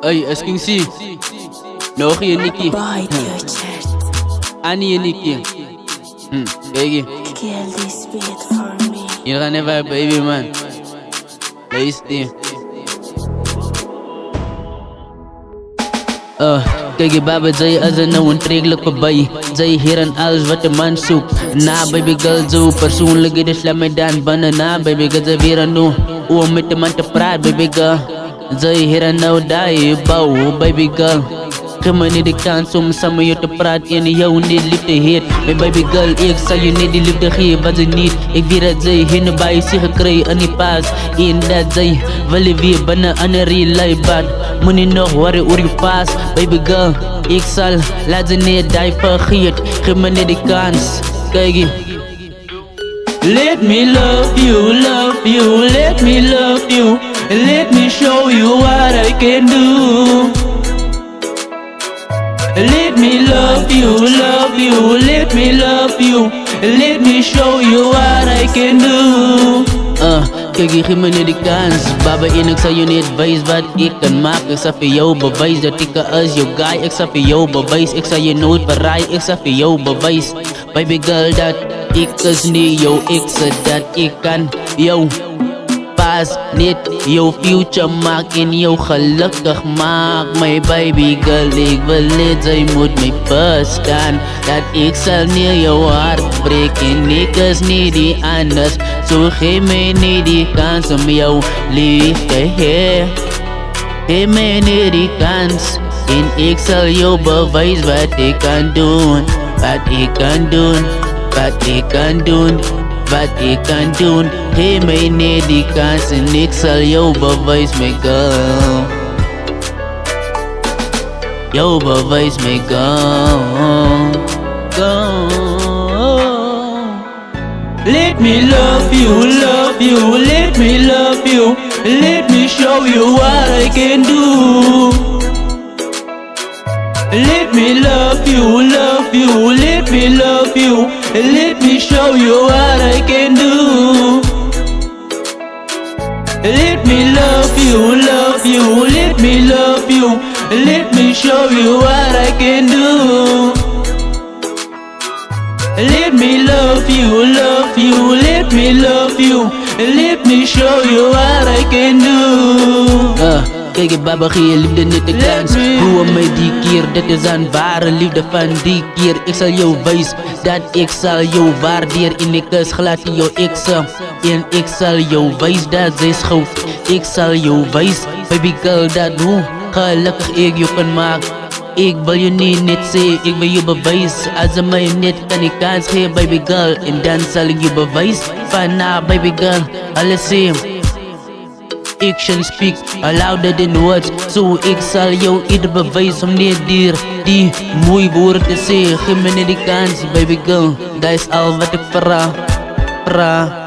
Ay, asking si Nog je Nikki Annie je Nikki Kijk je Kill this beat for me. Hier gaan even baby man Luister Kijk je baba zai als een nou een trekelijk voorbij. Zai hier en alles wat de man zoekt. Na baby girl zo persoonlijk is de slam mij dan bannen. Na baby girl ze weer aan nu om met de man te praten baby girl. Zai hier en nou die bouw baby girl. Geef me niet de kans om samen je te praten en jou niet liefde heet. Mijn baby girl, ik zal je niet die liefde geven wat ze niet. Ik weet dat zij hin bij zich gekregen en die paas. En dat zij willen weer binnen aan een real life bad. Moet niet nog worry over je paas, baby girl. Ik zal laat ze niet die vergeet. Geef me niet de kans, kijk je. Let me love you, let me love you. Let me show you what I can do. Let me love you, let me love you. Let me show you what I can do. Kijk, je geeft me niet de kans. Baba, en ik zal je niet wijs wat ik kan maken. Ik zal voor jou bewijs dat ik als jouw guy. Ik zal voor jou bewijs, ik zal je nooit verraaien. Ik zal voor jou bewijs, baby girl, dat ik is niet jou. Ik zeg dat ik kan jou pas niet jouw future maak en jou gelukkig maak. My baby girl, ik wil niet, zij moet mij verstaan. Dat ik zal niet jouw hart breken. Ik is niet die anders. Zo geef mij niet die kans om jou lief te hebben. Geef mij niet die kans. En ik zal jou bewijzen wat ik kan doen. Wat ik kan doen. Wat ik kan doen. Wat ik kan doen. Geef mij niet die kans en ik zal jou bewijzen, my girl. Jou bewijzen, my girl. Let me love you, let me love you. Let me show you what I can do. Let me love you, let me love you. Let me show you what I can do. Let me love you, let me love you. Let me show you what I can do. Let me love you, let me love you. Let me show you what I can do. Kijk je baba, geef je liefde niet de kans. Hoe mij die keer, dat is een ware liefde van die keer. Ik zal jou wijzen, dat ik zal jou waarderen. En ik is glad in jou exen. En ik zal jou wijzen, dat zij schouwt. Ik zal jou wijzen, baby girl, dat hoe gelukkig ik je kan maken. Ik wil je niet zeggen, ik wil je bewijzen. Als ze mij niet kan ik kans geven, baby girl. En dan zal ik je bewijzen. Van baby girl, alles zien. Action speak louder than words. So ik zal jou ieder bewijzen om niet die mooie woorden te zeggen. Geef me niet die kans, baby girl. Dat is al wat ik vraag.